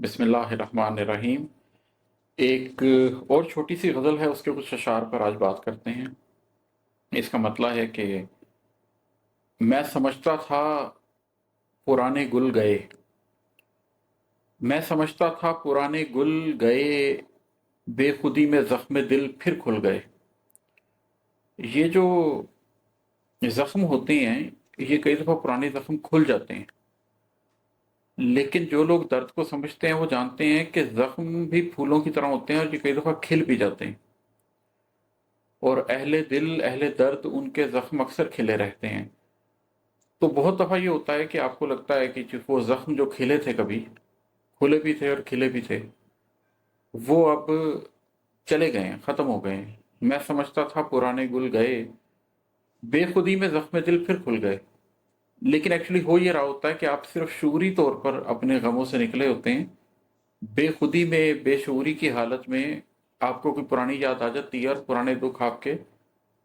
बिस्मिल्लाहिर्रहमानिर्रहीम। एक और छोटी सी गज़ल है, उसके कुछ अशार पर आज बात करते हैं। इसका मतलब है कि मैं समझता था पुराने गुल गए, मैं समझता था पुराने गुल गए, बेखुदी में ज़ख्म दिल फिर खुल गए। ये जो ज़ख्म होते हैं, ये कई दफ़ा पुराने ज़ख्म खुल जाते हैं, लेकिन जो लोग दर्द को समझते हैं वो जानते हैं कि ज़ख्म भी फूलों की तरह होते हैं और ये कई दफ़ा खिल भी जाते हैं। और अहले दिल अहले दर्द उनके ज़ख्म अक्सर खिले रहते हैं। तो बहुत दफ़ा ये होता है कि आपको लगता है कि जो वो ज़ख्म जो खिले थे, कभी खुले भी थे और खिले भी थे, वो अब चले गए हैं, ख़त्म हो गए हैं। मैं समझता था पुराने गुल गए, बेखुदी में ज़ख्म दिल फिर खुल गए। लेकिन एक्चुअली हो ये रहा होता है कि आप सिर्फ शूरी तौर पर अपने गमों से निकले होते हैं, बेखुदी में बेशऊरी की हालत में आपको कोई पुरानी याद आ जाती है और पुराने दुख आपके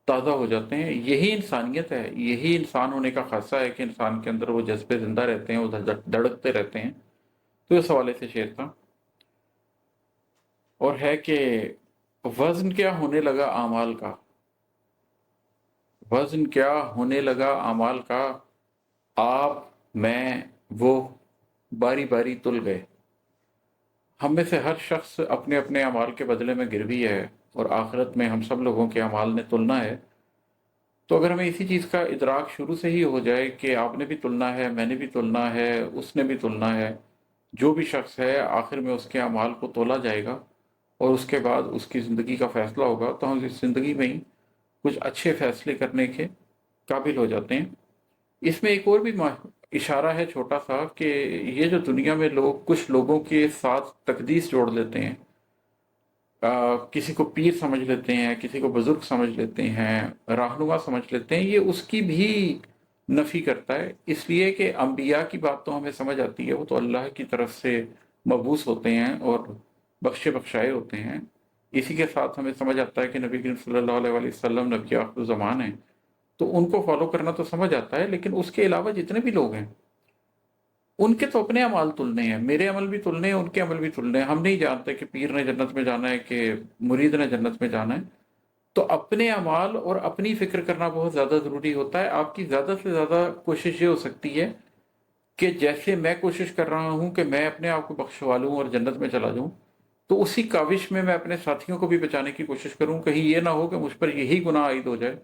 ताज़ा हो जाते हैं। यही इंसानियत है, यही इंसान होने का खासा है कि इंसान के अंदर वो जज्बे ज़िंदा रहते हैं, वो धड़कते रहते हैं। तो इस हवाले से शेर था। और है कि वज़्न क्या होने लगा आमाल का, वज़्न क्या होने लगा आमाल का, आप, मैं, वो बारी बारी तुल गए। हम में से हर शख्स अपने अपने अमाल के बदले में गिरवी है और आखिरत में हम सब लोगों के अमाल ने तुलना है। तो अगर हमें इसी चीज़ का इदराक शुरू से ही हो जाए कि आपने भी तुलना है, मैंने भी तुलना है, उसने भी तुलना है, जो भी शख्स है आखिर में उसके अमाल को तोला जाएगा और उसके बाद उसकी ज़िंदगी का फ़ैसला होगा, तो हम इस ज़िंदगी में ही कुछ अच्छे फ़ैसले करने के काबिल हो जाते हैं। इसमें एक और भी इशारा है छोटा सा कि ये जो दुनिया में लोग कुछ लोगों के साथ तकदीस जोड़ लेते हैं, किसी को पीर समझ लेते हैं, किसी को बुजुर्ग समझ लेते हैं, रहनुमा समझ लेते हैं, ये उसकी भी नफ़ी करता है। इसलिए कि अम्बिया की बात तो हमें समझ आती है, वो तो अल्लाह की तरफ से मबूस होते हैं और बख्शे बख्शाए होते हैं। इसी के साथ हमें समझ आता है कि नबी करीम सल्लल्लाहु अलैहि वसल्लम नबी आखिर ज़मान है, तो उनको फॉलो करना तो समझ आता है। लेकिन उसके अलावा जितने भी लोग हैं, उनके तो अपने अमाल तुलने हैं, मेरे अमल भी तुलने हैं, उनके अमल भी तुलने हैं। हम नहीं जानते कि पीर ने जन्नत में जाना है कि मुरीद ने जन्नत में जाना है। तो अपने अमाल और अपनी फ़िक्र करना बहुत ज़्यादा ज़रूरी होता है। आपकी ज़्यादा से ज़्यादा कोशिश ये हो सकती है कि जैसे मैं कोशिश कर रहा हूँ कि मैं अपने आप को बख्शवा लूँ और जन्नत में चला जाऊँ, तो उसी काविश में मैं अपने साथियों को भी बचाने की कोशिश करूँ। कहीं ये ना हो कि मुझ पर यही गुनाह आयद हो जाए